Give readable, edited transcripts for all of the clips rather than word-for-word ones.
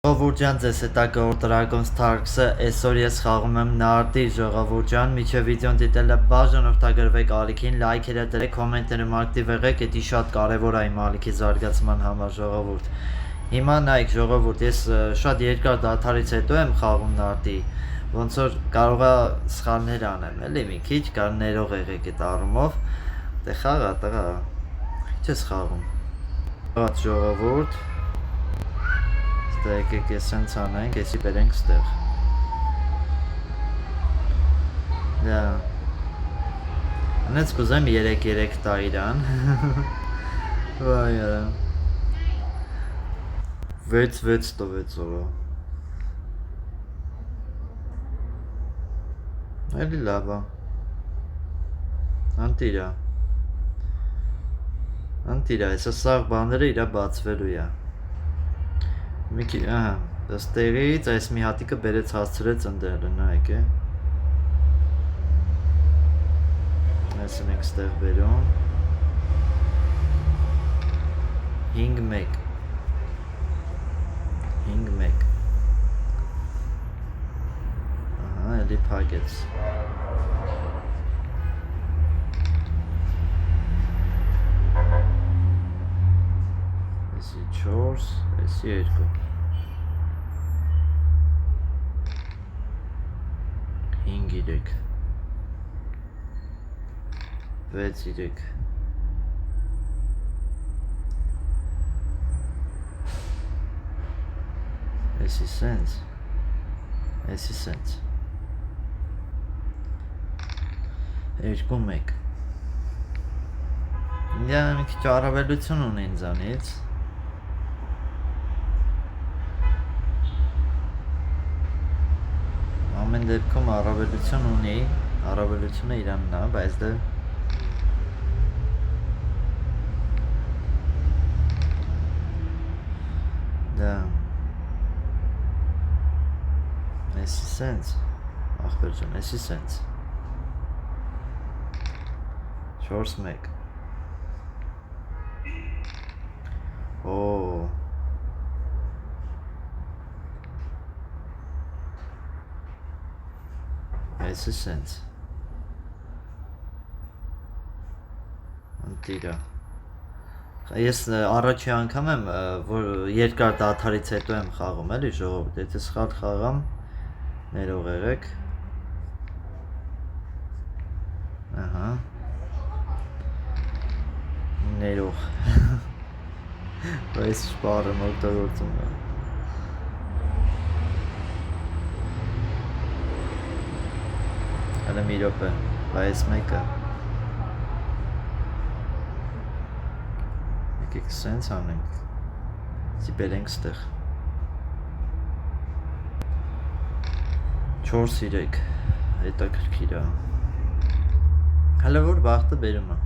Ժողովուրդյան ձեզ հետագա Dragons Starks-ը այսօր ես խաղում եմ Նարդի ժողովուրդյան, միջև վիդեոն դիտելը բաժան օգտագործեք ալիքին, լայքերը դրեք, կոմենտներում ակտիվ եղեք, դա շատ կարևոր է իմ ալիքի զարգացման համար ժողովուրդ։ Հիմա նայեք ժողովուրդ, ես շատ երկար դադարից հետո եմ խաղում Նարդի, ոնց որ կարող է սխալներ անեմ, էլի մի քիչ կար ներող եղեք այդ առումով, դե խաղա տղա, ինչ ես խաղում։ Ված ժողովուրդ եկեք ես սենց անենք, եսի բերենք ստեղ դա անեց կուզեմ 3-3 տա իրան վայ արա 6-6 տվեց օրը էլի լավա անտիրա եսա սաղ բաները իրա բացվելու է մի քիչ, ահա, ստեղից այս մի հատիկը բերեց հասցրեց ընդերը, նայեք է այս ենք ստեղ բերում 5-1 ահա, էլի պագեց եսի 4 եսի 2 5-3 6-3 եսի սենց եսի սենց 2-1 ինձ մի քիչ առավելություն ունի ինձանից ամեն դեպքում առավելություն ունի, առավելությունը իրանն է, բայց դա եսի սենց, ախպեր ջան, եսի սենց 4-1 օ եսի սենց անտիրա ես առաջի անգամ եմ որ երկար դադարից հետո եմ խաղում էլի ժողովուրդ եթե սխալ խաղամ ներող եղեք ահա ներող այս շպարը օգտագործում եմ Հələ մի րոպե, բայց մեկը եկեք սենց անենք զի բերենք ստեղ 4-3 հետաքրքիր է հələ որ բախտը բերում է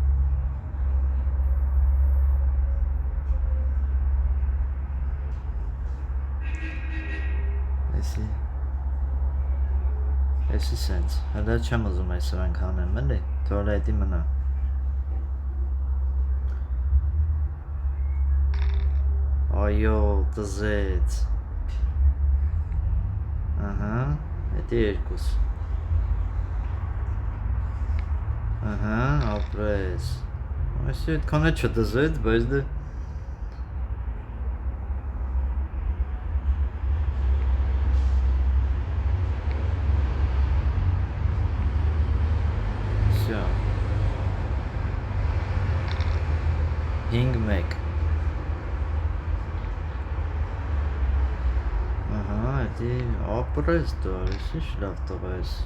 եսի սենց, հələ չեմ ուզում այս սրանք անեմ, էլի, թող հետի մնա այո, տզեց ահա, հետի երկուս ահա, ապրես այսի հետքան է չտզեց, բայց դե Hing Mac ահա, էդի ապրես դար, եսի շլավ տղայս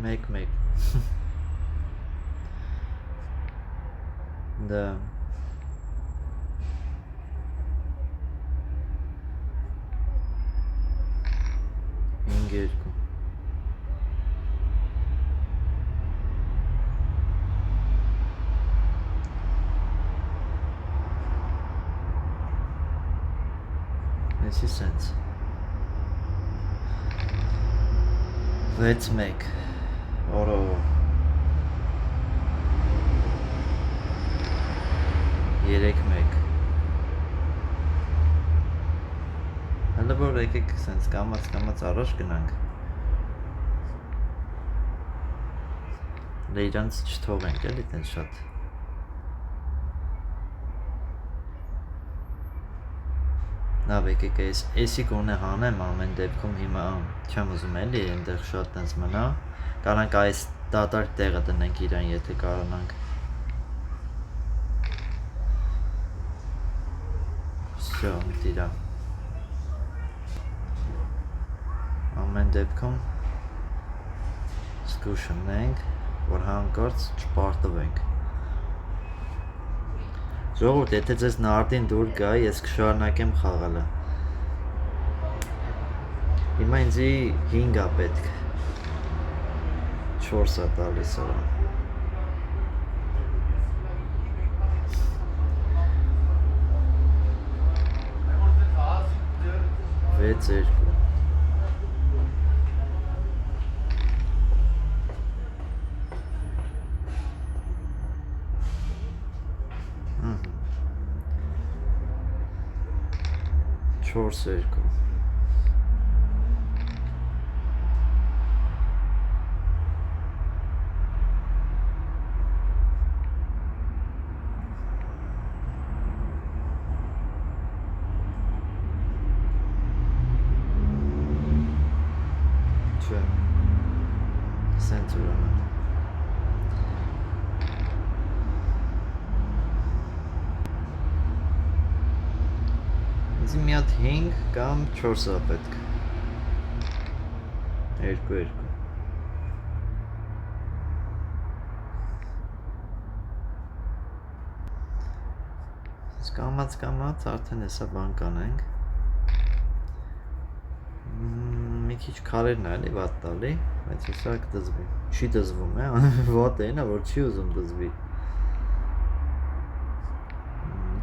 Մեկ դա երկու եսի սենց 6-1 օրո 3-1 Հələ որ եկեք սենց կամած առաջ գնանք Դե իրանց չթողենք էլի տենց շատ Լավ եկեք էսի կոնե հանեմ ամեն դեպքում հիմա չեմ ուզում էլի այնտեղ շատ տենց մնա Կարանք այս դատարկ տեղը տնենք իրան եթե կարանանք Всё, դիրա Ամեն դեպքում Սկուշնենք, որ հանկարծ չպարտվենք Ժողովուրդ, եթե ձեզ նարդին դուր գա, ես կշարունակեմ խաղալը Հիմա ինձի 5 է պետք 4 է տալիս օրը 6-2 4-2 մի հատ 5 կամ 4 է պետք 2-2 Կամած արդեն հեսա բան կանենք Մի քիչ քարերն է էլի վատ տալի բայց հեսա կդզվի Չի դզվում է, վատ է նա որ չի ուզում դզվի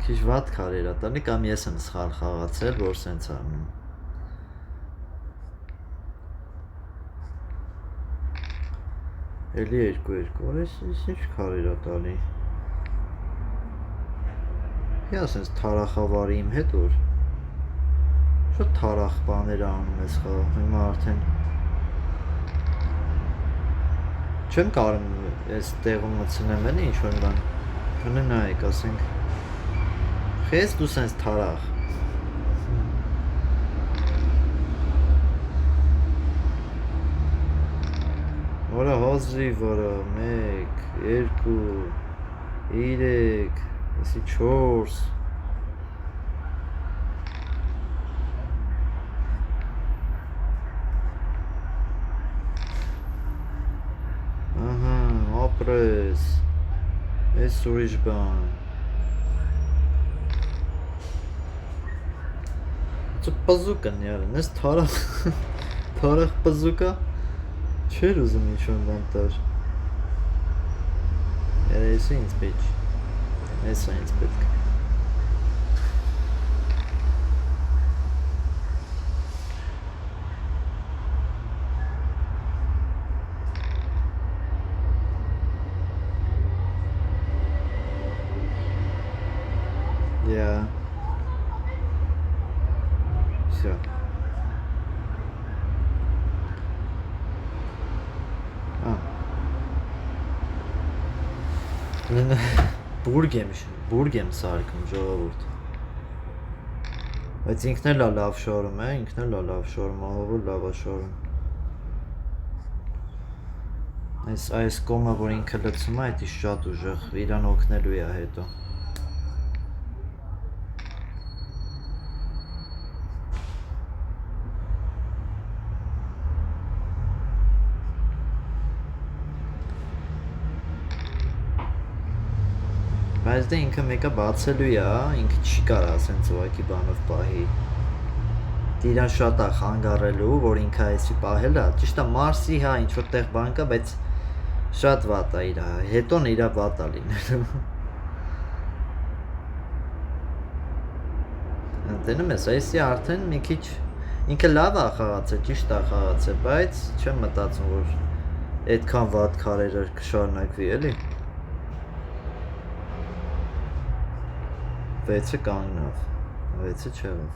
Քիչ վատ քարեր է տալի կամ ես եմ սխալ խաղացել, որ սենց անում Էլի 2-2 Որ ես ինչ քարեր է տալի Հիա սենց թարախավարի իմ հետ որ Շատ թարախ բաներ անում ես խաղ Հիմա արդեն Չեմ կարում ես տեղում մցնեմ էլի ինչ-որ բան Շունը նայեք ասենք Խես դու սենց թարախ Որա հազրի վարա 1, 2, 3, եսի 4 Ահա, ապրես Ես ուրիշ բան Պզուկն յարն, ես թարախ պզուկա Չեր ուզում ինչ-որ բան տար Եսը ինձ պետք Եսը ինձ պետք Yeah Всё Բուրգ եմ սարկում ժողովուրդ Բայց ինքն էլ լավ շորում է, ինքն էլ լավ շորում, ահովը լավ է շորում Այս կոմը, որ ինքը լծում է, այդի շատ ուժեղ, իրան օգնելու է հետո Բայց դե ինքը մեկը բացելու է, ինքը չի կարա ասենց ուղակի բանով պահի Իրան շատ է խանգարելու, որ ինքը այսի պահել է Ճիշտ է Մարսի հա ինչ-որ տեղ բան կա, բայց շատ վատ է իրա, հետոն իրա վատ է լինելու Դենում ես, այսի արդեն մի քիչ Ինքը լավ է խաղացել, ճիշտ է խաղացել, բայց չեմ մտածում, որ այդքան վատ քարերը կշարունակվի էլի 6-ը կանգնավ, 6-ը չեղավ։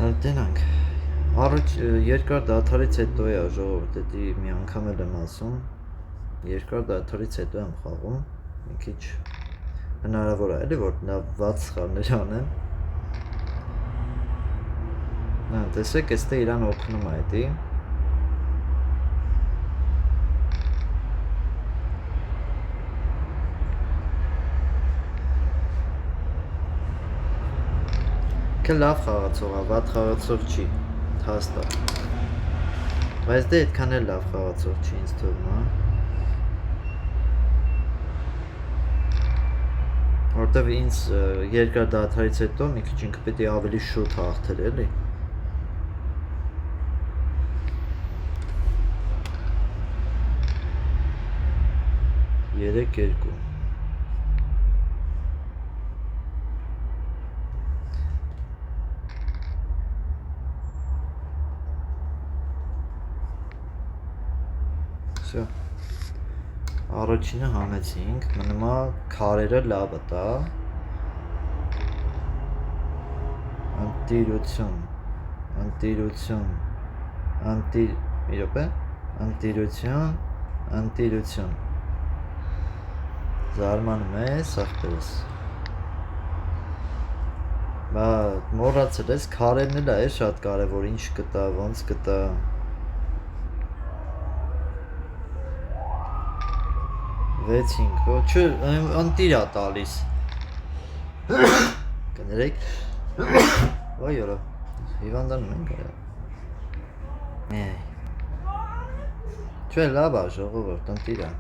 Հարտենանք, երկար դադարից հետո է ժողովուրդ, էդի մի անգամ էլ եմ ասում, երկար դադարից հետո եմ խաղում, մի քիչ հնարավոր է, էլի որ լավ վատ սխալներ անեմ։ Տեսեք, էստե իրան օգնում է էդի։ Կը լավ խաղացող է, վատ խաղացող չի, հաստ է։ Բայց դե այդքան էլ լավ խաղացող չի ինձ թվում, հա։ Որտեվ ինձ երկար դադարից հետո մի քիչ ինքը պետք է ավելի շուտ հաղթեր, էլի։ Երեք երկու։ Всё։ Առաջինը հանեցինք, մնում է քարերը լավը տա։ Անտիրություն, մի րոպե, անտիրություն։ Զարմանում ես, ախպերս։ Բա մոռացել ես, քարերն էլ է շատ կարևոր, ինչ կտա, ոնց կտա։ Վեցինք, չէ, անտիր է տալիս։ Կներեք։ Ոյ յորա, հիվանդանում ենք այա։ Չէ, լավ է ժողովուրդ, անտիր է։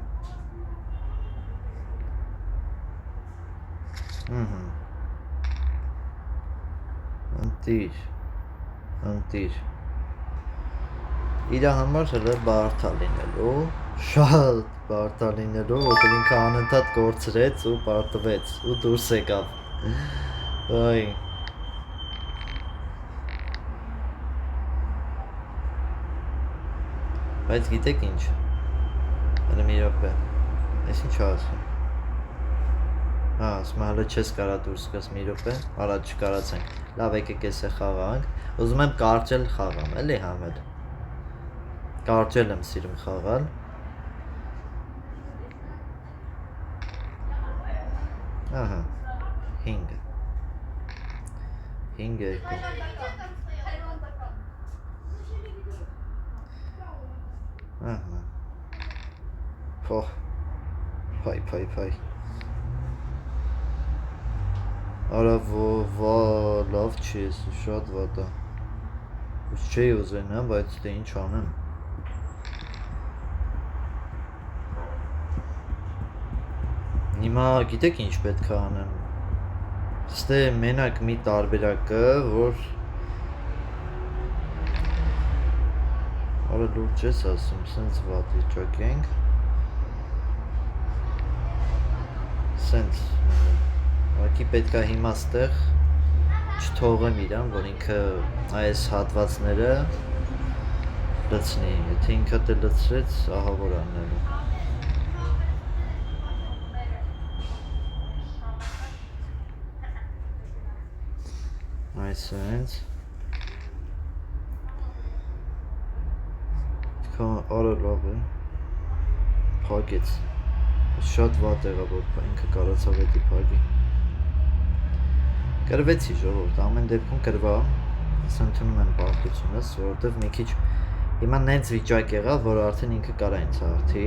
Անտիր։ Իրա համար հլը բարդ է լինելու, շատ բարդ է լինելու, որտեղ ինքը անընդհատ կորցրեց ու պարտվեց ու դուրս եկավ։ Ոյ։ Բայց գիտեք ինչ, հլը մի րոպե, ես ինչ ասում։ Ասում հալը չես կարա դուրս գաս մի րոպե, առաջ չկարացենք, լավ եկեք ես է խաղանք, ուզում եմ կարճել խաղամ, էլի համել, կարճել եմ սիրում խաղալ, 5 երկու, փող, փայ, արա լավ չի ես, շատ վատ է, չէի ուզեն, բայց դե ինչ անեմ, հիմա գիտեք ինչ պետք է անեմ, ստե մենակ մի տարբերակը, որ արա լուրջ ես ասում, սենց վատ իճակ ենք, սենց, Ակի պետք է հիմա ստեղ չթողեմ իրան, որ ինքը այս հատվածները լցնի, եթե ինքը դե լցրեց, ահա որ անելու։ Այս հենց Արա լավ է, փակեց, շատ վատ եղավ, որ ինքը կարացավ էդի փակի։ Կրվեցի ժողովուրդ, ամեն դեպքում կրվա, ես ընդունում եմ պարտությունս, որովհետև մի քիչ հիմա նենց վիճակ եղավ, որ արդեն ինքը կարա ինձ հաղթի։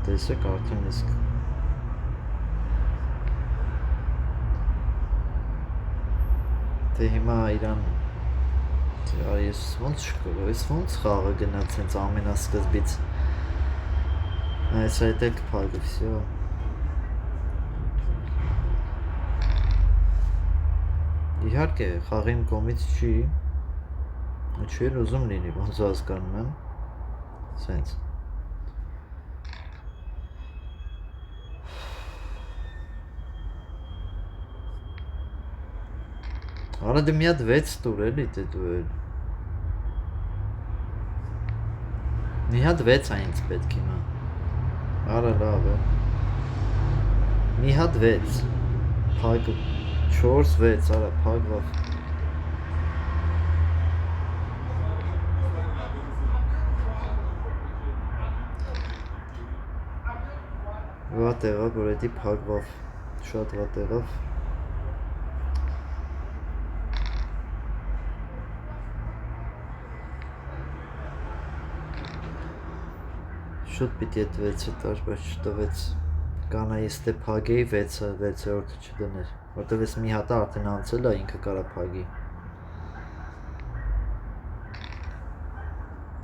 Տեսեք արդեն իսկ Թե հիմա իրան ես ոնց խաղը գնաց հենց ամենասկզբից այս այդ էլ կփակի, վсё Իհարկե, խաղը իմ կողմից չի, չի ուզում լինի, ոնց հասկանում եմ, սենց։ Արա դե մի հատ 6 տուր էլի դե դու էլ։ Մի հատ 6 է ինձ պետք հիմա։ Արա լավ է։ Մի հատ 6 փակ 4-6 արա փակվավ։ Վատ եղավ, որ էդի փակվավ, շատ վատ եղավ։ Շուտ պիտի էդ 6-ը տար, բայց չտվեց։ Կանա ես դե փագեի 6-րդը չդներ, որտեվ ես մի հատը արդեն անցել է, ինքը կարա փագի։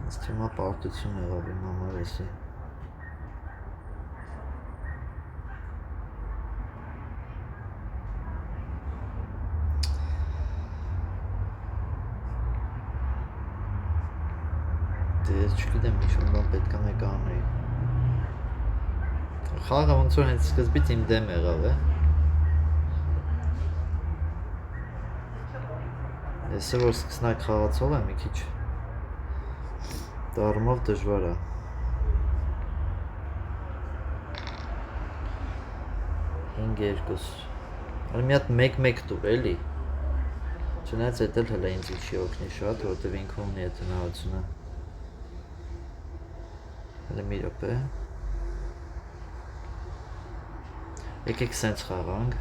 Ես թեմա պարտություն եղավ իմ համար էսի։ Դե ես չգիտեմ ինչ-որ բան պետք է մեկ անեի։ Խաղը ոնց որ հենց սկզբից իմ դեմ եղավ է։ Եսը որ սկսնակ խաղացող է մի քիչ դարմով դժվար է։ 5-2 Արի մի հատ 1-1 տուր էլի։ Չնայած էդ էլ հլա ինձ չի օգնի շատ, որովհետև ինքը ունի այդ հնարավորությունը։ Հələ մի րոպե։ Եկեք սենց խաղանք։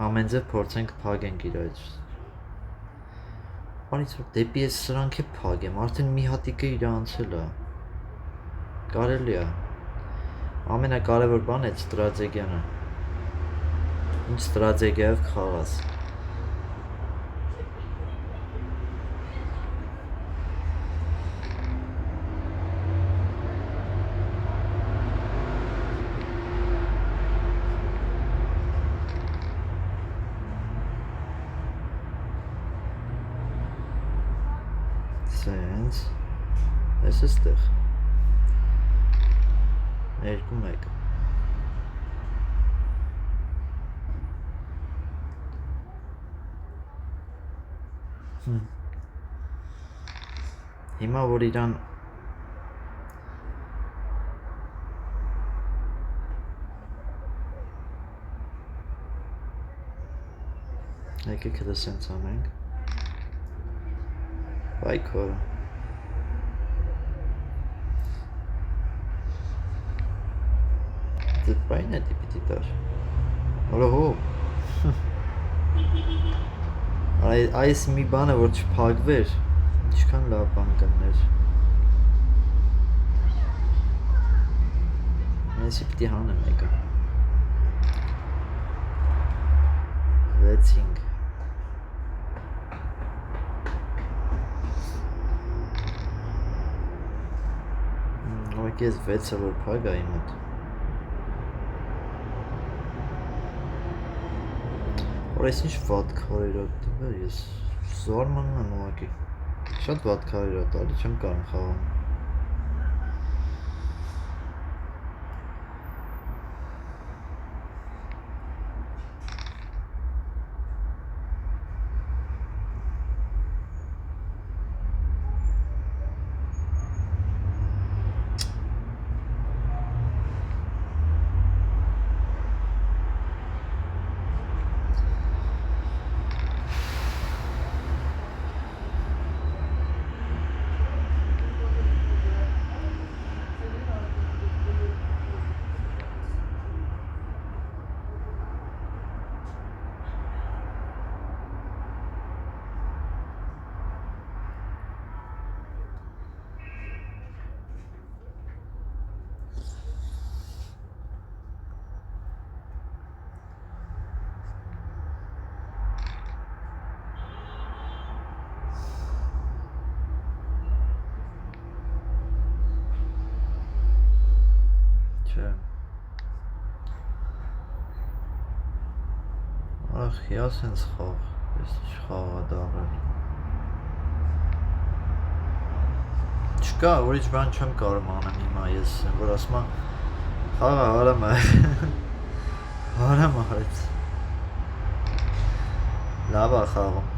Ամեն ձև փորձենք փագենք իրար։ Բանից որ դեպի ես սրանք է փագեմ, արդեն մի հատիկը իր անցել է։ Կարելի է։ Ամենակարևոր բանը այդ ստրատեգիան է։ Ինչ ստրատեգիայով կխաղաս։ Սենց, ես էստեղ, 2-1 Հիմա որ իրան եկեք հետը սենց անենք Վայ քորը Դետ բայն է դիպիտի տար Որոհո Այս մի բանը որ չփակվեր Ինչքան լավ բան կներ Մեսի պիտի հանեմ եկա 6-5 Ես 6-ը որ փագա իմ հետ Որ ես ինչ վատ քարերատ տվել ես զարմանում եմ ուղղակի Շատ վատ քարերատ տալի չեմ կարող խաղամ Ախ, ես հենց խաղ, ես ինչ խաղ է դաղել Չկա, որիչ բան չեմ կարում անեմ հիմա ես, որ ասում եմ խաղը հարամ է Հարամ արեց Լավ է խաղում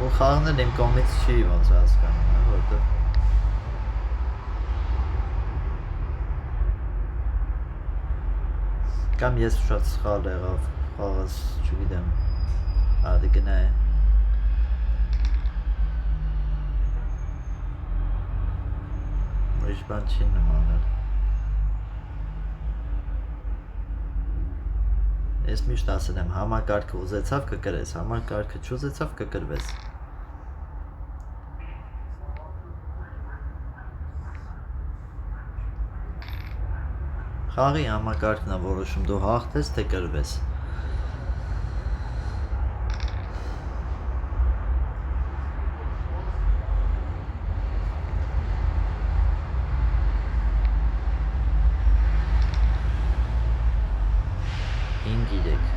Որ խաղն էլ իմ կողմից չի ոնց հասկանում, որտեղ Կամ ես շատ սխալ եղավ խաղս, չգիտեմ, արդի գնայ ուրիշ բան չի նմանել ես միշտ ասել եմ համակարգը ուզեցավ կկրես, համակարգը չուզեցավ կկրվես խաղի համակարգն է որոշում դու հաղթես թե կրվես Հինգ իրեք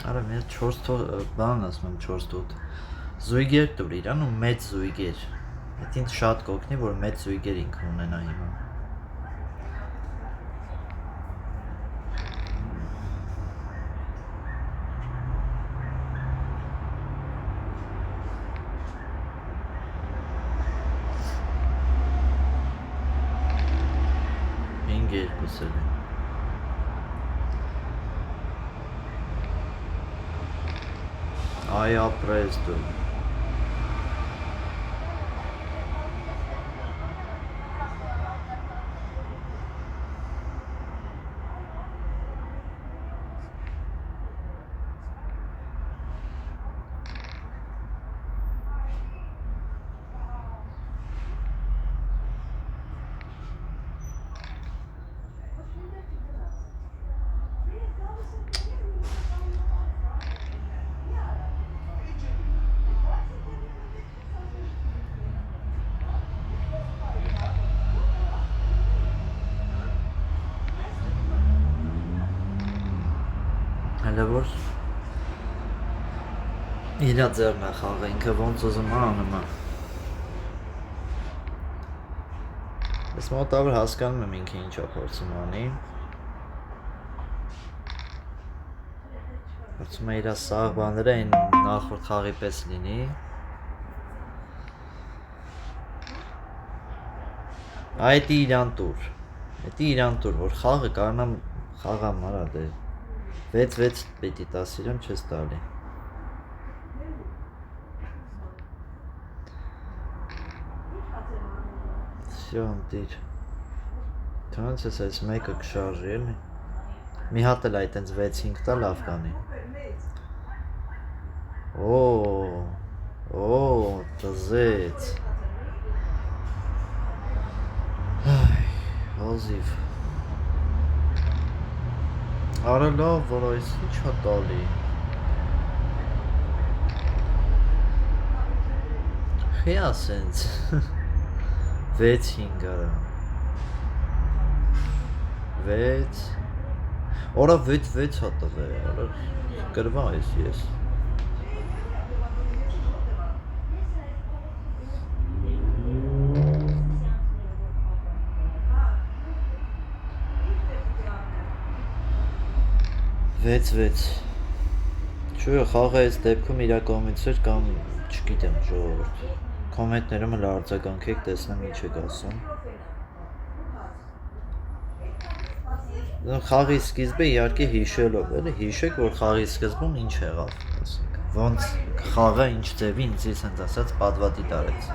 Արա մեր 4 բան ասում եմ 4 տուտ զույգեր տուր իրան ու մեծ զույգեր այդ ինձ շատ կօգնի որ մեծ զույգեր ինքը ունենա հիմա Հինգ երկուսել է Այ ապրես դու Հələ որ իրա ձեռն է խաղը, ինքը ոնց ուզում է անում է Ես մոտավոր հասկանում եմ ինքը ինչա փորձում անի Փորձում է իրա սաղ բաները այն նախորդ խաղի պես լինի Այդի իրան տուր, որ խաղը կարնամ խաղամ արա դե 6-6 պետի 10 իրան չես տալի Всё, դիր Թանց ես այս մեկը կշարժի էլի Մի հատ էլ այդ ենց 6-5 տա լավ կանի Օ, տզեց Հազիվ Արա լավ, որ այս ինչ հա տալի Խիա սենց 6-5 արա 6 Օրա 6 հա տղե Արա կրվա ես 6-6 Չույը խաղը այս դեպքում իրա կողմից էր կամ չգիտեմ ժողովուրդ Կոմենտներում էլ արձագանքեք տեսնեմ ինչ եք ասում Խաղի սկիզբը իհարկե հիշելով էլի հիշեք որ խաղի սկզբում ինչ եղավ Ոնց խաղը ինչ ձևի ինձ հենց ասած պատվատի տարեց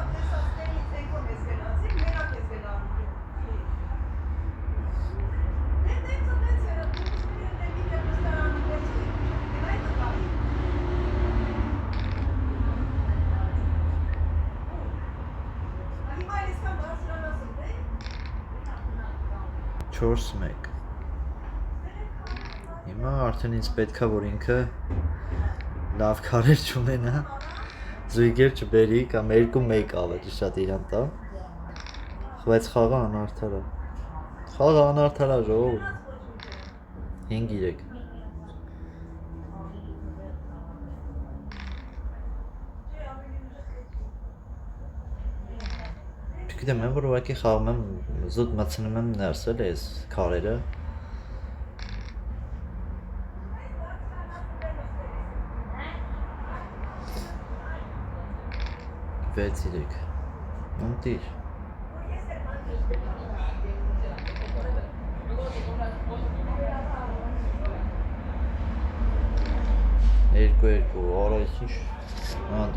Չորս մեկ Հիմա արդեն ինձ պետքա որ ինքը լավ քարեր չունենա զույգեր չբերի կամ 2-1 ավելի շատ իրան տա բայց խաղը անարդար է ժողովուրդ 5-3 Գիտեմ, mən որ ուղղակի խաղում եմ, զուտ մտցնում եմ ներս էլ այս քարերը։ Վեց իրեք։ Ունտիր։ Երկու, արա ես ինչ։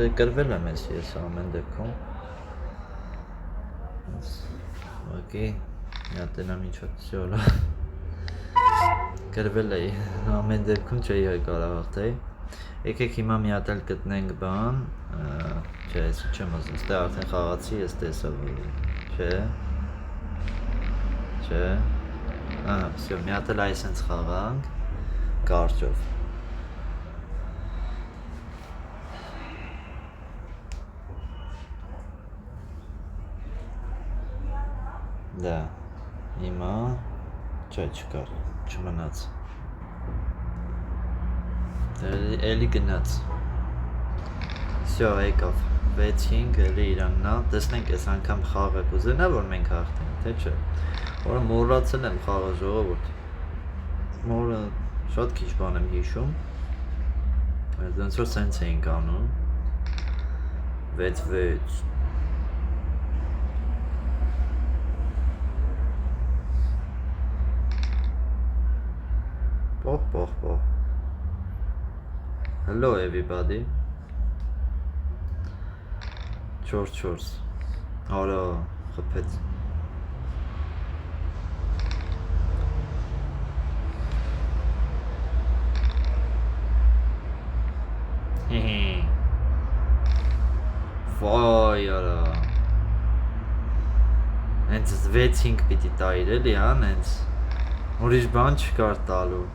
Դե կրվել եմ ես ամեն դեպքում։ Ուղղակի միատենամ ինչ-որ շոլա։ Կրվել էի, ամեն դեպքում չէի կարող հաղթեի։ Եկեք հիմա մի հատ էլ գտնենք բան, չէ, ես չեմ ասում, ստե արդեն խաղացի, ես տեսա, չէ, վсё, մի հատ էլ այսենց խաղանք, կարճով։ Դա, հիմա, չէ, չկար, չմնաց։ Էլի գնաց։ Всё, եկավ 6-5 էլի իրաննա, տեսնենք այս անգամ խաղը կուզենա, որ մենք հաղթենք, թե չէ։ Որը մոռացել եմ խաղը ժողովուրդ։ Մորը շատ քիչ բան եմ հիշում։ Ոնց որ սենց էինք անում։ 6-6 Պող։ Hello everybody. 4 Արա, խփեց։ Վայ արա։ Հենց 6-5 պիտի տայր էլի, հենց։ Ուրիշ բան չկար տալու։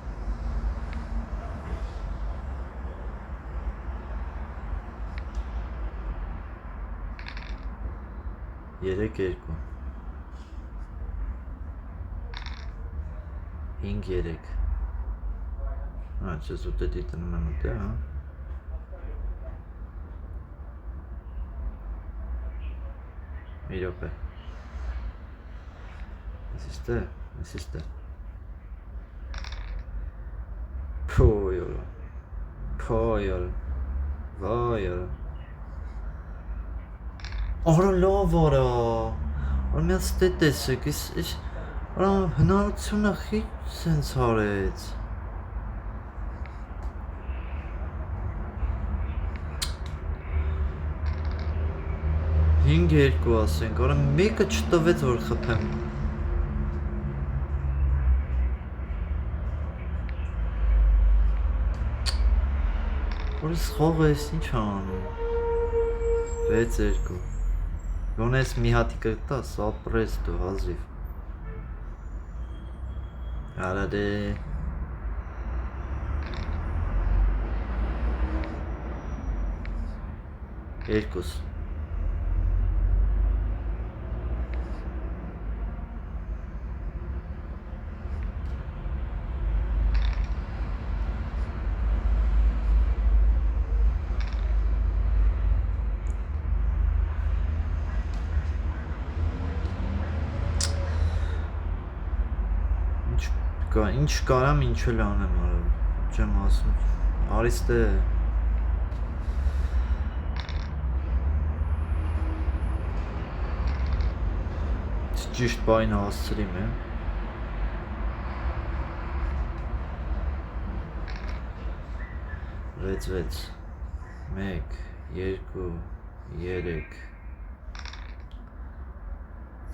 Երեք 5-3 Չէ զուտ է դիտնում եմ ուտե, հա։ Մի րոպե։ Այսիստե։ Փոյ վայ Արա լավ արա, մի հատ ստե տեսեք, արա հնարությունը խիչ սենց արեց։ 5-2 ասենք, արա մեկը չտվեց որ խփեմ։ Որ ես խողը ես ինչ անում։ 6-2 Գոնես մի հատիկը տաս, ապրես դու հազիվ։ Արա դե։ Երկուս։ Ինչ կարամ, ինչ էլ անեմ արել, չեմ ասում, արիստե ճիշտ բային հասցրիմ է 6-6 1 2 3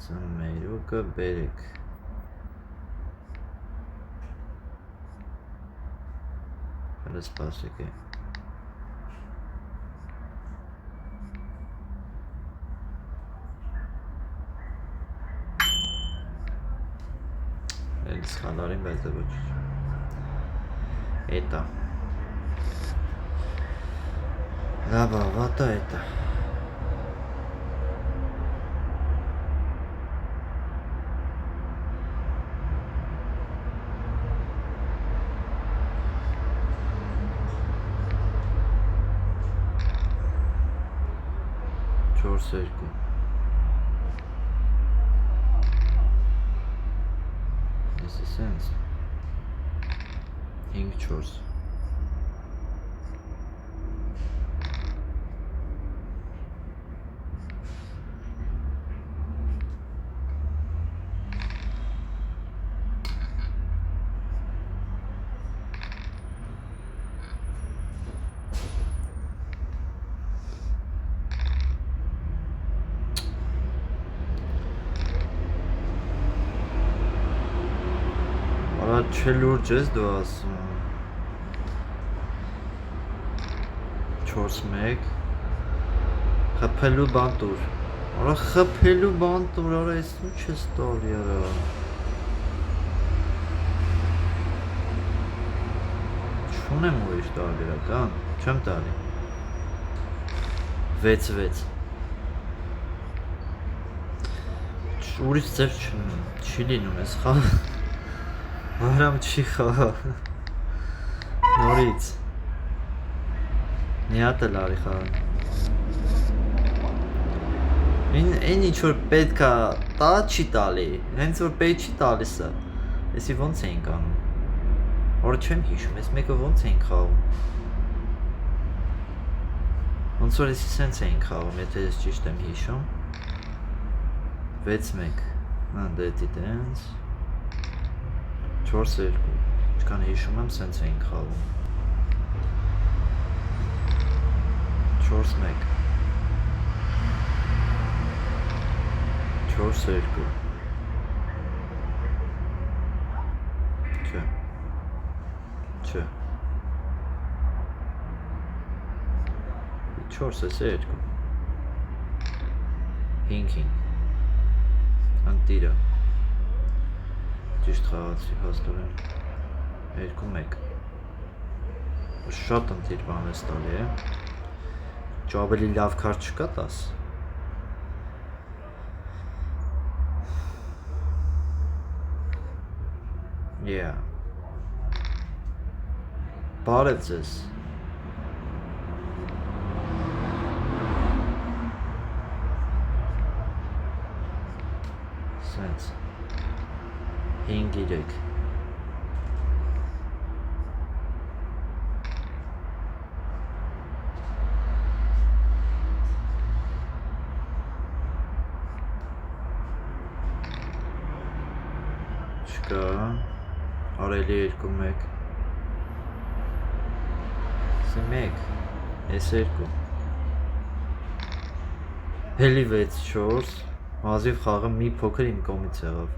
Ծմերուկը բերեք Սպասեք է Էլի սխալարին բայց դե ոչ Էտա Լաբա, վատա էտա Չորս երկու Սենց 5-4 Չէ լուրջ ես դու ասում 4-1 խփելու բան տուր Արա խփելու բան տուր արա ես ու չես տալի արա Չունեմ ուրիշ տարբերական չեմ տալի 6-6 ուրիշ ձև չի լինում ես խաղ Արամ չի խաղա Նորից Մի հատ էլ արի խաղա Այն ինչ որ պետք է տա չի տալի Հենց որ պետք չի տալիս է Եսի ոնց էինք անում Որը չեմ հիշում ես մեկը ոնց էինք խաղում Ոնց որ եսի սենց էինք խաղում Եթե ես ճիշտ եմ հիշում 6-1 Դետի դենց 4-2 Ինչքան հիշում եմ սենց էինք խաղում 4-1 4-2 Չէ Չէ 4-2 5-5 Անտիրա Ճիշտ խաղացի հաստորեն 2-1 Շատ ընտիր բան ես տալի է Ճո ավելի լավ քարտ չկա տաս Yeah Բարև ձեզ Սենց 5-3 Չկա Արելի 2-1 1 S2 Հելի 6-4 Մազիվ խաղը մի փոքր իմ կողմից եղավ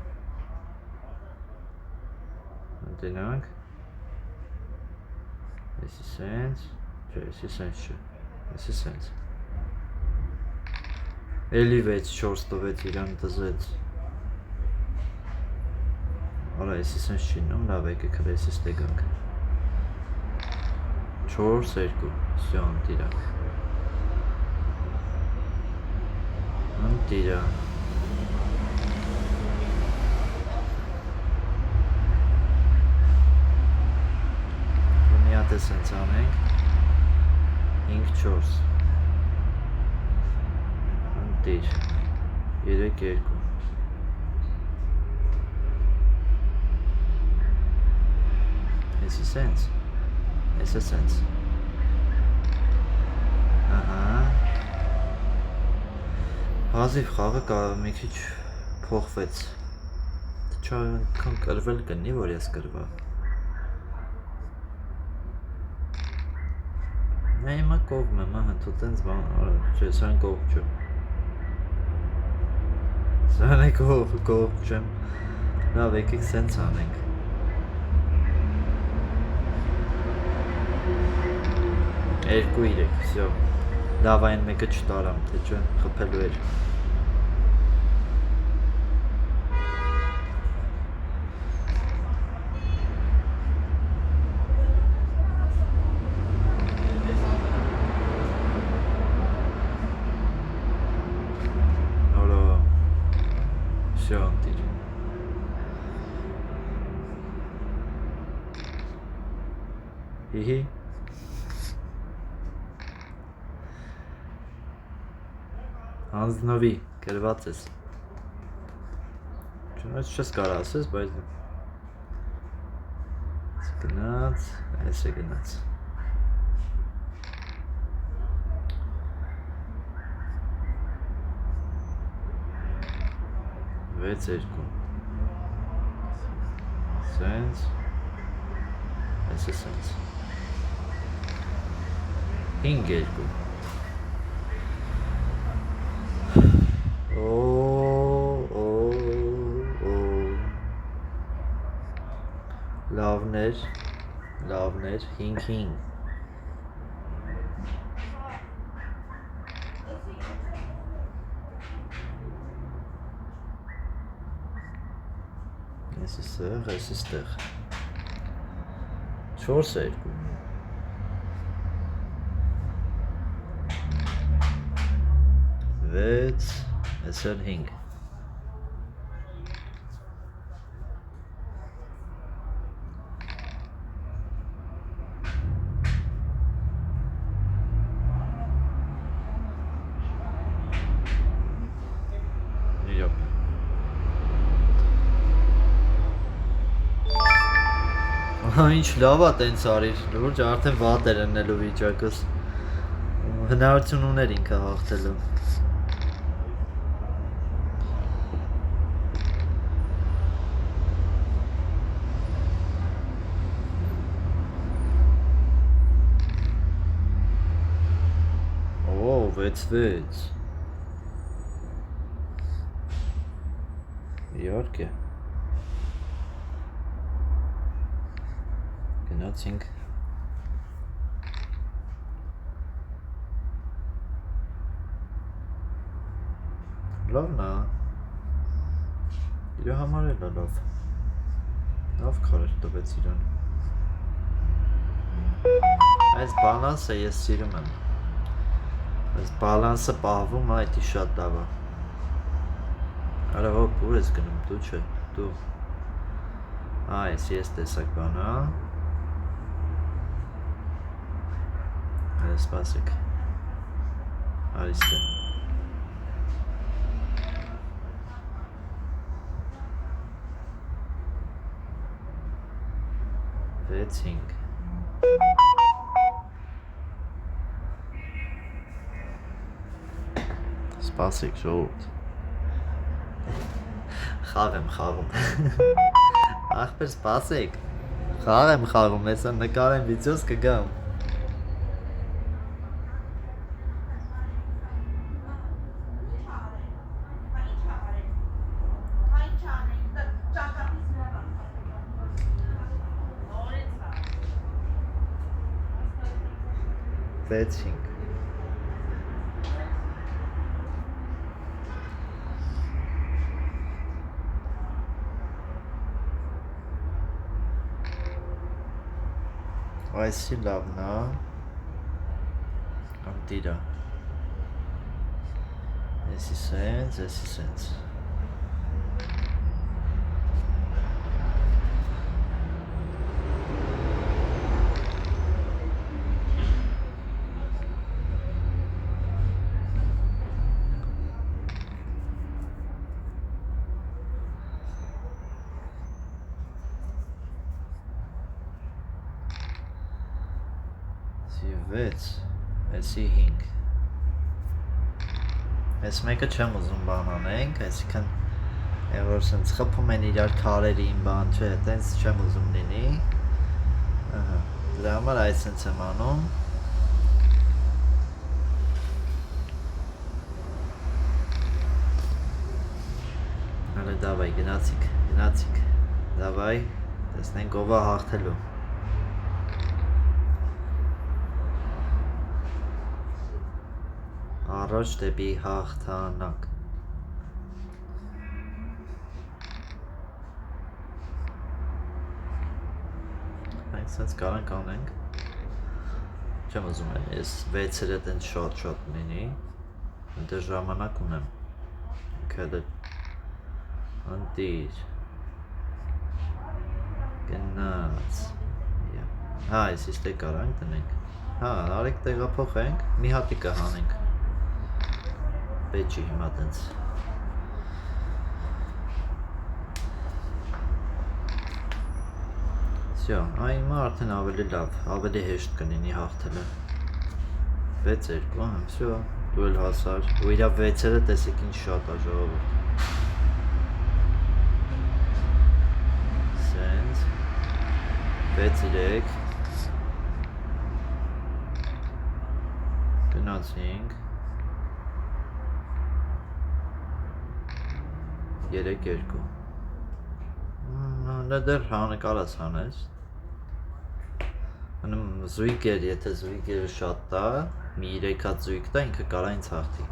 Դենանք Եսի սենց Չէ, եսի սենց չէ Եսի սենց Էլի 6-4 տվեց իրան տզեց Արա եսի սենց չի նոմ լավ եկեք հրեսի ստեգանք 4-2 Սյո անտիրանք Անտիրա Մի հատ է սենց անենք 5-4 Անտիր 3-2 Եսի սենց Ես է սենց Հազիվ խաղը մի քիչ փոխվեց Չայնքան կրվել կնի, որ ես կրվա Նա հիմա կողմ եմ, հընդու տենց բան, չէ, սան կողմ չեմ Սան է կողմ չեմ Լավ, եկեք սենց անենք 2-3, վсё Լավ այն մեկը չտարամ, թե չէ, խփելու էր Վсё անտիր Հիհի Անձնովի, կրված ես Չնայած չես կարա ասես, բայց Գնաց, այս է գնաց։ Վեց երկու։ Սենց։ Այս է սենց։ 5 երկու։ Լավներ, 5-5 Ես ստեղ, ես ստեղ 4 երկու 6 Ես էլ 5 Ինչ լավ է տենց արիր, լուրջ արդեն վատ էր ըննելու վիճակս հնարություն ուներ ինքը հաղթելու Օ, 6-6 Իհարկե Գնացինք Լավն է Իր համար էլ է լավ քարեր տվեց իրան Այս բալանսը ես սիրում եմ Այս բալանսը պահվում է այդի շատ լավ է Արա հոպ ուր ես գնում դու չէ դու Այս ես տեսակ բան է Սպասեք Արիստե 6-5 Սպասեք ժողովուրդ Խաղ եմ խաղում Ախպեր սպասեք Խաղ եմ խաղում հեսա նկարեմ վիդեոս կգամ Fetching. Այսի լավն է Անտիրա Եսի սենց Վեց, այսի 5 Այս մեկը չեմ ուզում բան անենք, այսիքն որ սենց խփում են իրար քարերին բան չէ, տենց չեմ ուզում լինի Դրա համար այս սենց եմ անում Հալե դավայ, գնացիք, դավայ, տեսնենք ով է հաղթելու Առաջ դեպի հաղթանակ Մենք սենց կարանք անենք Չեմ ուզում եմ, ես 6-երը տենց շատ լինի Դե ժամանակ ունեմ Կհետը Անտիր Գնաց Հա, ես իստե կարանք տնենք Հա, արեք տեղափոխենք, մի հատիկը հանենք Պետ չի հիմա տենց Всё, այն հիմա արդեն ավելի լավ, ավելի հեշտ կլինի հաղթելը։ 6-2, всё, դու էլ հասար։ Ու իրա 6-երը տեսեք ինչ շատ է ժողովուրդ։ Սենց 6-3 գնացինք 3-2 Նա դեռ հանկարած հանես զույգ էր, եթե զույգերը շատ տա, մի 3 հատ զույգ տա, ինքը կարա ինձ հաղթի։